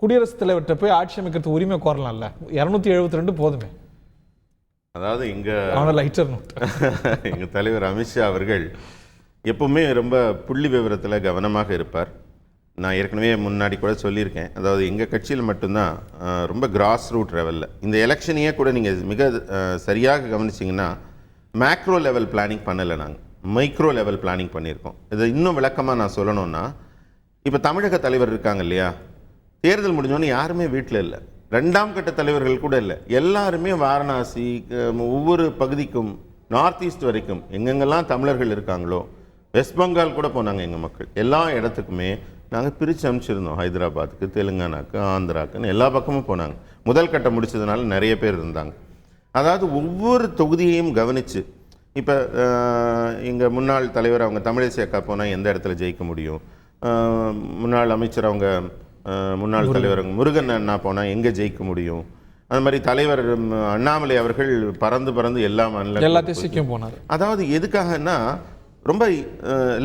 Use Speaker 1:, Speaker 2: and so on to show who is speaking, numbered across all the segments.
Speaker 1: குடியரசுத் தலைவர்கிட்ட போய் ஆட்சி அமைக்கிறது உரிமை கோரலாம்ல, 272 போதுமே.
Speaker 2: அதாவது எங்கள் தலைவர் அமித்ஷா அவர்கள் எப்பவுமே ரொம்ப புள்ளி விவரத்தில் கவனமாக இருப்பார். நான் ஏற்கனவே முன்னாடி கூட சொல்லியிருக்கேன். அதாவது எங்கள் கட்சியில் மட்டும்தான் ரொம்ப கிராஸ் ரூட் லெவலில் இந்த எலெக்ஷனையே கூட நீங்கள் மிக சரியாக கவனிச்சிங்கன்னா மேக்ரோ லெவல் பிளானிங் பண்ணலை, நாங்கள் மைக்ரோ லெவல் பிளானிங் பண்ணியிருக்கோம். இதை இன்னும் விளக்கமாக நான் சொல்லணும்னா, இப்போ தமிழக தலைவர் இருக்காங்க இல்லையா, தேர்தல் முடிஞ்சோன்னு யாருமே வீட்டில் இல்லை, 2ஆம் கட்ட தலைவர்கள் கூட இல்லை, எல்லாருமே வாரணாசி ஒவ்வொரு பகுதிக்கும் நார்த் ஈஸ்ட் வரைக்கும் எங்கெங்கெல்லாம் தமிழர்கள் இருக்காங்களோ, வெஸ்ட் பெங்கால் கூட போனாங்க. எங்கள் மக்கள் எல்லா இடத்துக்குமே நாங்கள் பிரித்து அனுப்பிச்சிருந்தோம். ஹைதராபாத்துக்கு, தெலுங்கானாக்கு, ஆந்திராக்குன்னு எல்லா பக்கமும் போனாங்க. முதல் கட்டம் முடிச்சதுனால நிறைய பேர் இருந்தாங்க. அதாவது ஒவ்வொரு தொகுதியையும் கவனித்து, இப்போ எங்கள் முன்னாள் தலைவர் அவங்க தமிழிசை அக்கா போனால் எந்த இடத்துல ஜெயிக்க முடியும், முன்னாள் அமைச்சர் அவங்க முன்னாள் தலைவர் முருகன் அண்ணா போனால் எங்கே ஜெயிக்க முடியும், அது மாதிரி தலைவர் அண்ணாமலை அவர்கள் பறந்து எல்லா
Speaker 1: மாநிலத்தையும் போனார்.
Speaker 2: அதாவது எதுக்காகன்னா ரொம்ப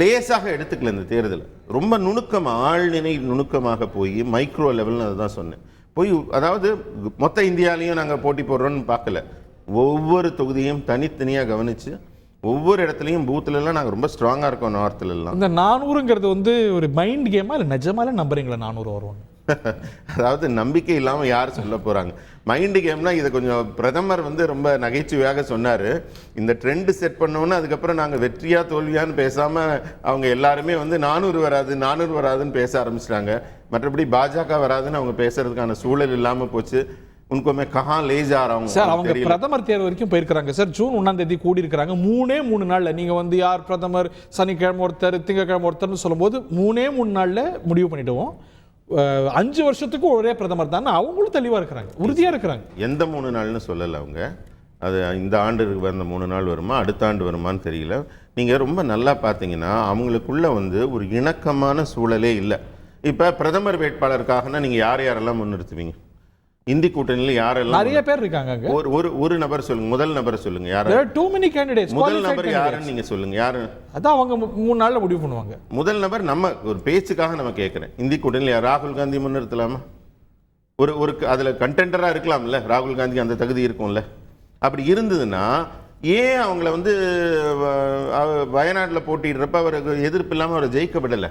Speaker 2: லேசாக எடுத்துக்கல இந்த தேர்தல், ரொம்ப ஆழ்நிலை நுணுக்கமாக போய் மைக்ரோ லெவல்னு அதுதான் சொன்னேன் போய். அதாவது மொத்த இந்தியாலையும் நாங்கள் போட்டி போடுறோன்னு பார்க்கல, ஒவ்வொரு தொகுதியும் தனித்தனியாக கவனித்து ஒவ்வொரு இடத்துலையும் பூத்துலலாம் நாங்கள் ரொம்ப ஸ்ட்ராங்காக இருக்கோம். நார்த்துலலாம்
Speaker 1: இந்த 400ங்கிறது ஒரு மைண்ட் கேமா இல்லை நிஜமாலே நம்புறீங்களா 400 வருவோம்?
Speaker 2: அதாவது நம்பிக்கை இல்லாமல் யார் சொல்ல போகிறாங்க. மைண்டு கேம்னா இதை கொஞ்சம் பிரதமர் ரொம்ப நகைச்சுவையாக சொன்னார். இந்த ட்ரெண்டு செட் பண்ணோன்னு அதுக்கப்புறம் நாங்கள் வெற்றியா தோல்வியான்னு பேசாமல் அவங்க எல்லாருமே 400 வராதுன்னு பேச ஆரம்பிச்சிட்டாங்க. மற்றபடி பாஜக வராதுன்னு அவங்க பேசுறதுக்கான சூழல் இல்லாமல் போச்சு. உனக்குமே கஹா லே ஜா ரஹா ஹூம்
Speaker 1: சார். அவங்க பிரதமர் தேர்வு வரைக்கும் போயிருக்காங்க சார். ஜூன் 1ஆம் தேதி கூடி இருக்காங்க. 3 நாள்ல நீங்க யார் பிரதமர், சனிக்கிழமை ஒருத்தர், திங்கக்கிழமை ஒருத்தர்னு சொல்லும்போது 3 நாள்ல முடிவு பண்ணிடுவோம். 5 வருஷத்துக்கு ஒரே பிரதமர் தான் அவங்களும் தெளிவா இருக்கிறாங்க, உறுதியா இருக்கிறாங்க.
Speaker 2: எந்த 3 நாள்னு சொல்லல அவங்க. அது இந்த ஆண்டு வந்த 3 நாள் வருமா அடுத்த ஆண்டு வருமானு தெரியல. நீங்க ரொம்ப நல்லா பார்த்தீங்கன்னா அவங்களுக்குள்ள ஒரு இணக்கமான சூழலே இல்லை. இப்ப பிரதமர் வேட்பாளருக்காகனா நீங்க யாரெல்லாம் முன்னிறுத்துவீங்க? இந்தி கூட்டணியில் யாரெல்லாம்?
Speaker 1: நிறைய பேர் இருக்காங்க.
Speaker 2: ஒரு நபர் சொல்லுங்க, முதல் நபர் சொல்லுங்க. யாரு?
Speaker 1: too many candidates.
Speaker 2: முதல் நபர் யாருன்னு நீங்க சொல்லுங்க. யாரு?
Speaker 1: அதான் அவங்க 3 நாள்ல முடிவு பண்ணுவாங்க.
Speaker 2: முதல் நபர் நம்ம ஒரு பேச்சுக்காக நம்ம கேட்கிறேன். இந்தி கூட்டணியில் யார்? ராகுல் காந்தி முன்னிறுத்தலாமா? ஒரு அதுல கண்டெண்டரா இருக்கலாம்ல, ராகுல் காந்தி அந்த தகுதி இருக்கும்ல. அப்படி இருந்ததுன்னா ஏன் அவங்கள வயநாட்டில் போட்டிடுறப்ப அவருக்கு எதிர்ப்பு இல்லாமல் அவர் ஜெயிக்கப்படலை?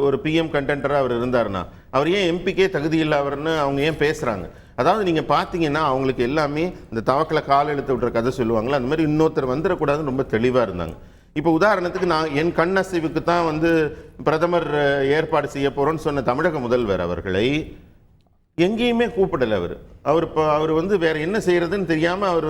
Speaker 2: ஒரு பிஎம் கண்டெண்டராக அவர் இருந்தார்னா அவர் ஏன் எம்பிக்கே தகுதி இல்லாதவர்னு அவங்க ஏன் பேசுகிறாங்க? அதாவது நீங்கள் பார்த்தீங்கன்னா அவங்களுக்கு எல்லாமே இந்த தவக்கலை கால் எடுத்து விட்ற கதை சொல்லுவாங்களா, அந்த மாதிரி இன்னொருத்தர் வந்துடக்கூடாதுன்னு ரொம்ப தெளிவாக இருந்தாங்க. இப்போ உதாரணத்துக்கு நான் என் கண்ணசைவுக்கு தான் பிரதமர் ஏற்பாடு செய்ய போகிறோன்னு சொன்ன தமிழக முதல்வர் அவர்களை எங்கேயுமே கூப்பிடலை. அவர் வேற என்ன செய்யறதுன்னு தெரியாமல் அவர்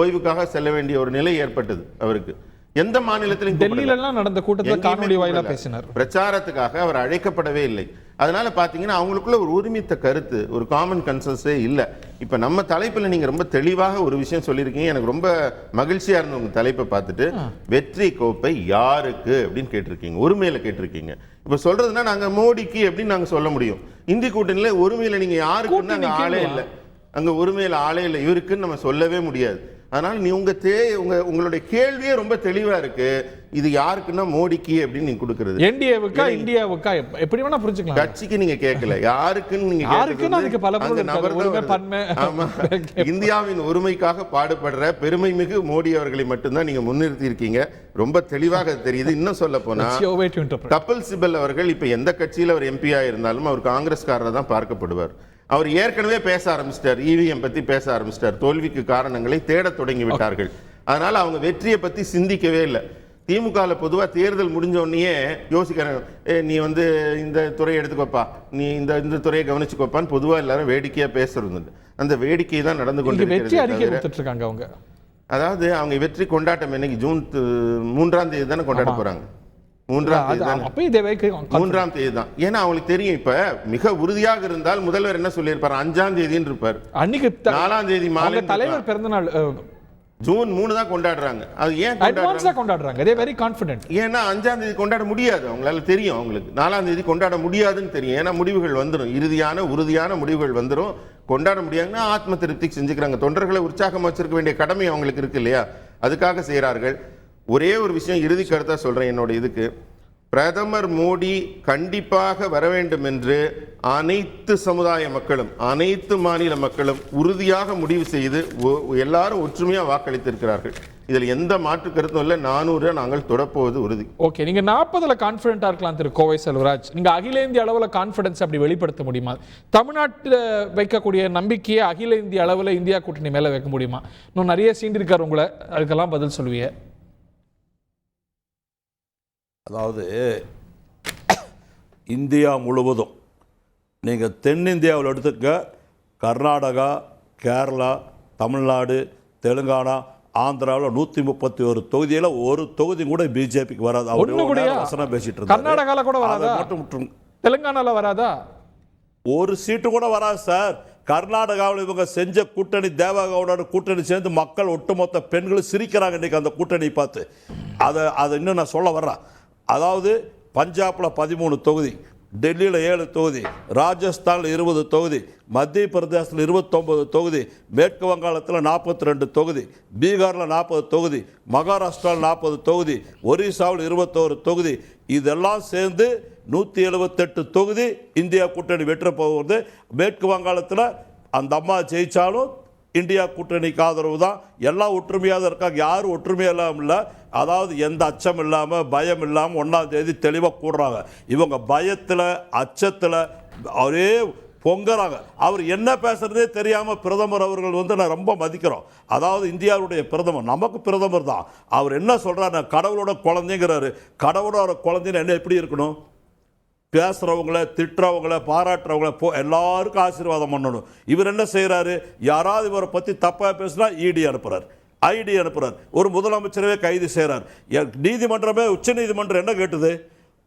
Speaker 2: ஓய்வுக்காக செல்ல வேண்டிய ஒரு நிலை ஏற்பட்டது அவருக்கு. எந்த மாநிலத்திலும்
Speaker 1: டெல்லியிலலாம் நடந்த கூட்டத்தில் காணொலி வாயிலா பேசினார்.
Speaker 2: பிரச்சாரத்துக்காக அவர் அழைக்கப்படவே இல்லை. அதனால பாத்தீங்கன்னா அவங்களுக்குள்ள ஒரு ஒருமித்த கருத்து, ஒரு காமன் கன்சென்சஸே இல்லை. இப்ப நம்ம தலைப்புல நீங்க ரொம்ப தெளிவாக ஒரு விஷயம் சொல்லியிருக்கீங்க. எனக்கு ரொம்ப மகிழ்ச்சியா இருந்த உங்க தலைப்பை பார்த்துட்டு, வெற்றி கோப்பை யாருக்கு அப்படின்னு கேட்டிருக்கீங்க, ஒருமையில கேட்டிருக்கீங்க. இப்ப சொல்றதுன்னா நாங்க மோடிக்கு அப்படின்னு நாங்க சொல்ல முடியும். இந்தி கூட்டணியில ஒருமையில நீங்க யாருக்குன்னு அங்க ஆளே இல்லை, அங்க ஒருமையில ஆளே இல்லை, இவருக்குன்னு நம்ம சொல்லவே முடியாது. அதனால நீ உங்களுடைய கேள்வியே ரொம்ப தெளிவா இருக்கு. இது யாருக்குன்னா மோடிக்கு அப்படின்னு நீங்க கொடுக்கிறது.
Speaker 1: என்டிஏவுக்கா இந்தியாவுக்கா எப்படி வேணா புரிஞ்சுக்கலாம்.
Speaker 2: கட்சிக்கு நீங்க கேட்கல, யாருக்குன்னு நீங்க இந்தியாவின் ஒருமைக்காக பாடுபடுற பெருமை மிகு மோடி அவர்களை மட்டும்தான் நீங்க முன்னிறுத்தி இருக்கீங்க. ரொம்ப தெளிவாக தெரியுது. இன்னும் சொல்ல போனா கபில் சிபல் அவர்கள் இப்ப எந்த கட்சியில் அவர் எம்பியா இருந்தாலும் அவர் காங்கிரஸ்காரர் தான் பார்க்கப்படுவார். அவர் ஏற்கனவே பேச ஆரம்பிச்சிட்டார், இவிஎம் பத்தி பேச ஆரம்பிச்சிட்டார். தோல்விக்கு காரணங்களை தேட தொடங்கி விட்டார்கள். அதனால அவங்க வெற்றியை பத்தி சிந்திக்கவே இல்லை. திமுக பொதுவாக தேர்தல் முடிஞ்ச உடனே யோசிக்கிறேன், நீ இந்த துறையை எடுத்துக்கோப்பா, நீ இந்த துறையை கவனிச்சுக்கோப்பான்னு பொதுவாக எல்லாரும் வேடிக்கையா பேசுறது. அந்த வேடிக்கை தான் நடந்து கொண்டு
Speaker 1: அவங்க.
Speaker 2: அதாவது அவங்க வெற்றி கொண்டாட்டம் இன்னைக்கு ஜூன் 3ஆம் தேதி தானே கொண்டாட போறாங்க. 3ஆம் தேதி தான். ஏன்னா அவங்களுக்கு தெரியும் இப்ப மிக உறுதியாக இருந்தால் முதல்வர் என்ன சொல்லியிருப்பார், 5ஆம் தேதின்னு இருப்பார்.
Speaker 1: அன்னைக்கு
Speaker 2: 4ஆம் தேதி மாலை
Speaker 1: தலைவர் பிறந்த நாள்
Speaker 2: ஜூன் 3 தான் கொண்டாடுறாங்க. அது ஏன்
Speaker 1: கொண்டாடுறாங்க? அதே வெரி கான்ஃபிடென்ட்.
Speaker 2: ஏன்னா 5ஆம் தேதி கொண்டாட முடியாது, அவங்களால தெரியும். அவங்களுக்கு 4ஆம் தேதி கொண்டாட முடியாதுன்னு தெரியும். ஏன்னா முடிவுகள் வந்துடும், இறுதியான உறுதியான முடிவுகள் வந்துடும். கொண்டாட முடியாதுன்னா ஆத்ம திருப்தி செஞ்சுக்கிறாங்க. தொண்டர்களை உற்சாகமா வச்சிருக்க வேண்டிய கடமை அவங்களுக்கு இருக்கு இல்லையா, அதுக்காக செய்கிறார்கள். ஒரே ஒரு விஷயம் இறுதி கருத்தா சொல்றேன் என்னோட இதுக்கு. பிரதமர் மோடி கண்டிப்பாக வர வேண்டும் என்று அனைத்து சமுதாய மக்களும், அனைத்து மாநில மக்களும் உறுதியாக முடிவு செய்து எல்லாரும் ஒற்றுமையாக வாக்களித்திருக்கிறார்கள். இதில் எந்த மாற்று கருத்தும் இல்லை. 400 நாங்கள் தொடப்போவது உறுதி.
Speaker 1: ஓகே, நீங்க 40ல் கான்ஃபிடென்ட்டா இருக்கலாம் திரு கோவை செல்வராஜ். நீங்க அகில இந்திய அளவில் கான்ஃபிடன்ஸ் அப்படி வெளிப்படுத்த முடியுமா? தமிழ்நாட்டில் வைக்கக்கூடிய நம்பிக்கையை அகில இந்திய அளவில் இந்தியா கூட்டணி மேல வைக்க முடியுமா? இன்னும் நிறைய சீண்டு இருக்காரு உங்களை, அதுக்கெல்லாம் பதில் சொல்லுவீங்க.
Speaker 3: அதாவது இந்தியா முழுவதும் நீங்கள் தென்னிந்தியாவில் எடுத்துக்க, கர்நாடகா, கேரளா, தமிழ்நாடு, தெலுங்கானா, ஆந்திராவில் 131 தொகுதியில் ஒரு தொகுதி கூட பிஜேபிக்கு வராது. அவர் வசனம் பேசிட்டு இருக்காரு.
Speaker 1: கர்நாடகால கூட வராதா? தெலுங்கானால வராதா?
Speaker 3: ஒரு சீட்டு கூட வராது சார். கர்நாடகாவில் இவங்க செஞ்ச கூட்டணி, தேவகவுடோட கூட்டணி சேர்ந்து மக்கள் ஒட்டுமொத்த பெண்களும் சிரிக்கிறாங்க இன்னைக்கு அந்த கூட்டணி பார்த்து. அதை இன்னும் நான் சொல்ல வர்றேன். அதாவது பஞ்சாபில் 13 தொகுதி, டெல்லியில் 7 தொகுதி, ராஜஸ்தானில் 20 தொகுதி, மத்திய பிரதேசத்தில் 29 தொகுதி, மேற்கு வங்காளத்தில் 42 தொகுதி, பீகாரில் 40 தொகுதி, மகாராஷ்டிராவில் 40 தொகுதி, ஒரிசாவில் 21 தொகுதி, இதெல்லாம் சேர்ந்து 178 தொகுதி இந்தியா கூட்டணி வெற்ற போகிறது. மேற்கு வங்காளத்தில் அந்த அம்மா ஜெயிச்சாலும் இந்தியா கூட்டணிக்கு ஆதரவு தான். எல்லாம் ஒற்றுமையாக தான் இருக்காங்க, யாரும் ஒற்றுமையாக இல்லாமல் இல்லை. அதாவது எந்த அச்சம் இல்லாமல், பயம் இல்லாமல் 1ஆம் தேதி தெளிவாக கூடுறாங்க. இவங்க பயத்தில், அச்சத்தில் அவரே பொங்குறாங்க. அவர் என்ன பேசுறதே தெரியாமல் பிரதமர் அவர்கள் நான் ரொம்ப மதிக்கிறோம். அதாவது இந்தியாவுடைய பிரதமர், நமக்கு பிரதமர் தான். அவர் என்ன சொல்கிறார், நான் கடவுளோட குழந்தைங்கிறாரு. கடவுளோட குழந்தைன்னு என்ன எப்படி இருக்கணும்? பேசுகிறவங்கள, திட்டுறவங்கள, பாராட்டுறவங்கள எல்லாருக்கும் ஆசீர்வாதம் பண்ணணும். இவர் என்ன செய்கிறாரு, யாராவது இவரை பற்றி தப்பாக பேசுனா இடி அனுப்புகிறார், ஐடி அனுப்புகிறார். ஒரு முதலமைச்சரவே கைது செய்கிறார். நீதிமன்றமே, உச்ச நீதிமன்றம் என்ன கேட்டது,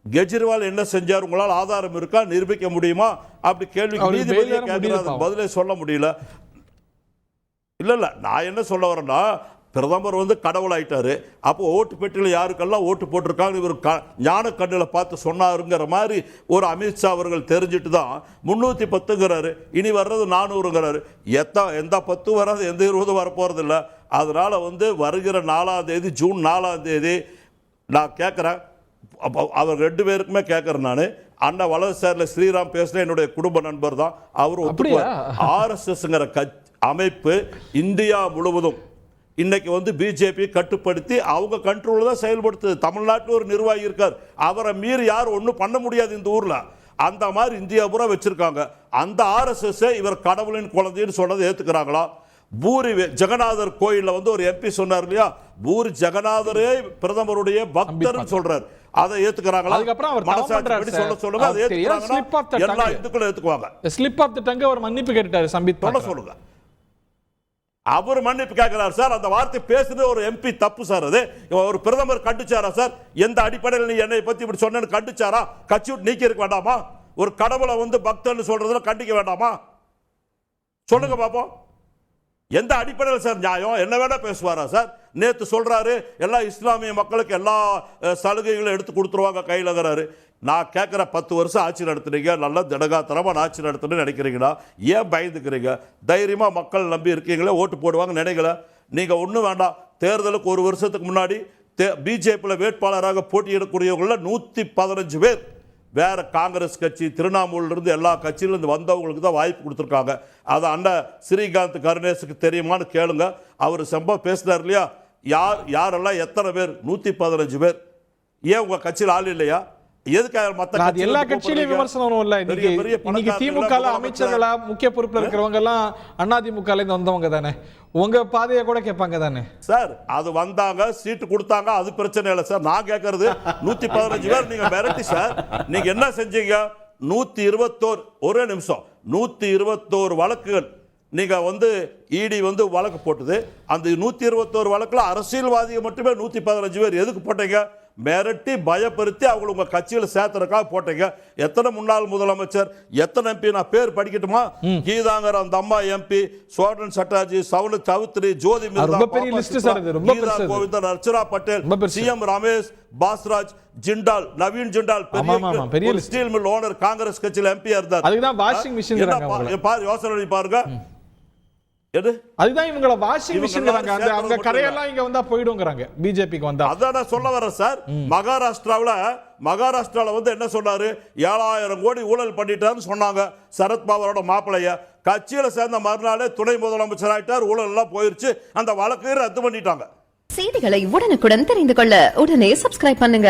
Speaker 3: கெஜ்ரிவால் என்ன செஞ்சார், உங்களால் ஆதாரம் இருக்கா, நிரூபிக்க முடியுமா அப்படி கேள்விக்கு நீதிபதியே கேட்கிறாரு, பதிலே சொல்ல முடியல. இல்லை, நான் என்ன சொல்ல வரேன்னா, பிரதமர் கடவுள் ஆயிட்டாரு. அப்போ ஓட்டு பெட்டியில் யாருக்கெல்லாம் ஓட்டு போட்டிருக்காங்க இவர் ஞான கண்ணில் பார்த்து சொன்னாருங்கிற மாதிரி ஒரு அமித்ஷா அவர்கள் தெரிஞ்சுட்டு தான் 310ங்கிறாரு. இனி வர்றது 400ங்கிறாரு. எந்த 10 வராது, எந்த 20 வரப்போகிறது இல்லை. அதனால் வருகிற 4ஆம் தேதி, ஜூன் 4ஆம் தேதி நான் கேட்குறேன், அவர் 2 பேருக்குமே கேட்குறேன். நான் அண்ணா வலதுசாரில் ஸ்ரீராம் பேசுகிற என்னுடைய குடும்ப நண்பர் தான். அவர் RSSங்கிற அமைப்பு இந்தியா முழுவதும் இன்னைக்கு பிஜேபி கட்டுப்படுத்தி அவங்க கண்ட்ரோல் தான் செயல்படுத்துது. தமிழ்நாட்டில் ஒரு நிர்வாகி இருக்கார், அவரை மீறி யாரும் ஒன்றும் பண்ண முடியாது இந்த ஊரில். அந்த மாதிரி இந்தியா பூரா வச்சிருக்காங்க. அந்த RSS இவர் கடவுளின் குழந்தைன்னு சொன்னதை ஏற்றுக்கிறாங்களா? பூரி ஜெகநாதர் கோயிலில் ஒரு MP சொன்னார் இல்லையா, பூரி ஜெகநாதரே பிரதமருடைய பக்தர்னு சொல்றாரு. அதை ஏத்துக்கிறாங்களா?
Speaker 1: அதுக்கப்புறம் அவர் மனசாட்சி
Speaker 3: சொல்ல சொல்லுங்க, அதை ஏத்துக்கிறாங்கன்னா எல்லா இந்துக்களும் ஏத்துக்குவாங்க.
Speaker 1: ஸ்லிப் ஆஃப் தி டங் அவர் மன்னிப்பு கேட்டாரு சம்பித்,
Speaker 3: சொல்லுங்க. அவர் மன்னிப்பு கேட்கிறார் சார். அந்த வார்த்தை பேசுறது ஒரு MP தப்பு சார். அது ஒரு பிரதமர் கண்டிச்சாரா சார்? எந்த அடிப்படையில் நீ என்னை பத்தி இப்படி சொன்னேன்னு கண்டிச்சாரா? கட்சி விட்டு நீக்கி இருக்க வேண்டாமா? ஒரு கடவுளை பக்தன்னு சொல்றதுல கண்டிக்க வேண்டாமா? சொல்லுங்க பாப்போம். எந்த அடிப்படையில் சார் நியாயம்? என்ன வேணா பேசுவாரா சார்? நேற்று சொல்றாரு எல்லா இஸ்லாமிய மக்களுக்கு எல்லா சலுகைகளும் எடுத்து கொடுத்துருவாங்க கையிலங்கிறாரு. நான் கேட்குற 10 வருஷம் ஆட்சி நடத்துறீங்க, நல்லா திடகாத்திரமாக ஆட்சி நடத்துன்னு நினைக்கிறீங்களா? ஏன் பயந்துக்கிறீங்க? தைரியமாக மக்கள் நம்பி இருக்கீங்களே, ஓட்டு போடுவாங்க நினைக்கல. நீங்கள் ஒன்றும் வேண்டாம். தேர்தலுக்கு 1 வருஷத்துக்கு முன்னாடி பிஜேபியில் வேட்பாளராக போட்டியிடக்கூடியவங்களில் 115 பேர் வேற காங்கிரஸ் கட்சி, திரிணாமுலிருந்து எல்லா கட்சியிலிருந்து வந்தவங்களுக்கு தான் வாய்ப்பு கொடுத்துருக்காங்க. அதை அண்ணன் ஸ்ரீகாந்த் கருணேசுக்கு தெரியுமான்னு கேளுங்க. அவர் செம்ப பேசினார் இல்லையா, யாரெல்லாம் எத்தனை பேர்? 115 பேர். ஏன் உங்கள் கட்சியில் ஆள் இல்லையா?
Speaker 1: எல்லா கட்சியிலும் விமர்சனம் இல்ல. இன்னைக்கு திமுக அமைச்சர்களா முக்கிய பொறுப்புல இருக்கிறவங்க எல்லாம் அதிமுக வந்தவங்க தானே, உங்க பாதையை கூட கேட்பாங்க தானே
Speaker 3: சார். அது வந்தாங்க, சீட்டு கொடுத்தாங்க, அது பிரச்சனை இல்லை சார். நான் கேட்கறது 115 பேர் நீங்க மிரட்டி சார். நீங்க என்ன செஞ்சீங்க? 121, ஒரே நிமிஷம், 121 வழக்குகள் நீங்க இடி வழக்கு போட்டது. அந்த 121 வழக்குல அரசியல்வாதிகள் மட்டுமே 115 பேர். எதுக்கு போட்டீங்க? மிரட்டி பயப்படுத்தி அவங்களை உங்க கட்சியில் சேர்த்துறதுக்காக போட்டீங்க. எத்தனை முன்னாள் முதலமைச்சர், எத்தனை MP நான் பேர் படிக்கட்டுமா? கீதாங்கர் அந்த அம்மா MP, சோழன் சட்டார்ஜி, சவுல சௌத்ரி, ஜோதி மிர்தா, கீதா கோவிந்தன், அர்ச்சனா பட்டேல், CM ரமேஷ், பாஸ்ராஜ், ஜிண்டால், நவீன் ஜிண்டால், பெரிய ஸ்டீல் மில் ஓனர், காங்கிரஸ் கட்சியில் MP இருந்தார்.
Speaker 1: அதுதான் வாஷிங் மிஷின்
Speaker 3: யோசனை பாருங்க.
Speaker 1: அதுதான் இவங்கள வாஷிங் மிஷின் அவங்க கரையெல்லாம் இங்க வந்தா போய்டும்ங்கறாங்க பிஜேபிக்கு வந்தா.
Speaker 3: அதான் நான் சொல்ல வரேன் சார். மகாராஷ்டிராவில் மகாராஷ்டிரால வந்து என்ன சொன்னாரு, 7,000 கோடி ஊழல் பண்ணிட்டாருன்னு சொன்னாங்க சரத்பவாரோட மாப்பிளைய. கட்சியில சேர்ந்த மறுநாளே துணை முதலமைச்சர் ஆயிட்டார், ஊழல் எல்லாம் போயிருச்சு, அந்த வழக்கையும் ரத்து பண்ணிட்டாங்க.
Speaker 4: செய்திகளை உடனுக்குடன் தெரிந்து கொள்ள உடனே சப்ஸ்கிரைப் பண்ணுங்க.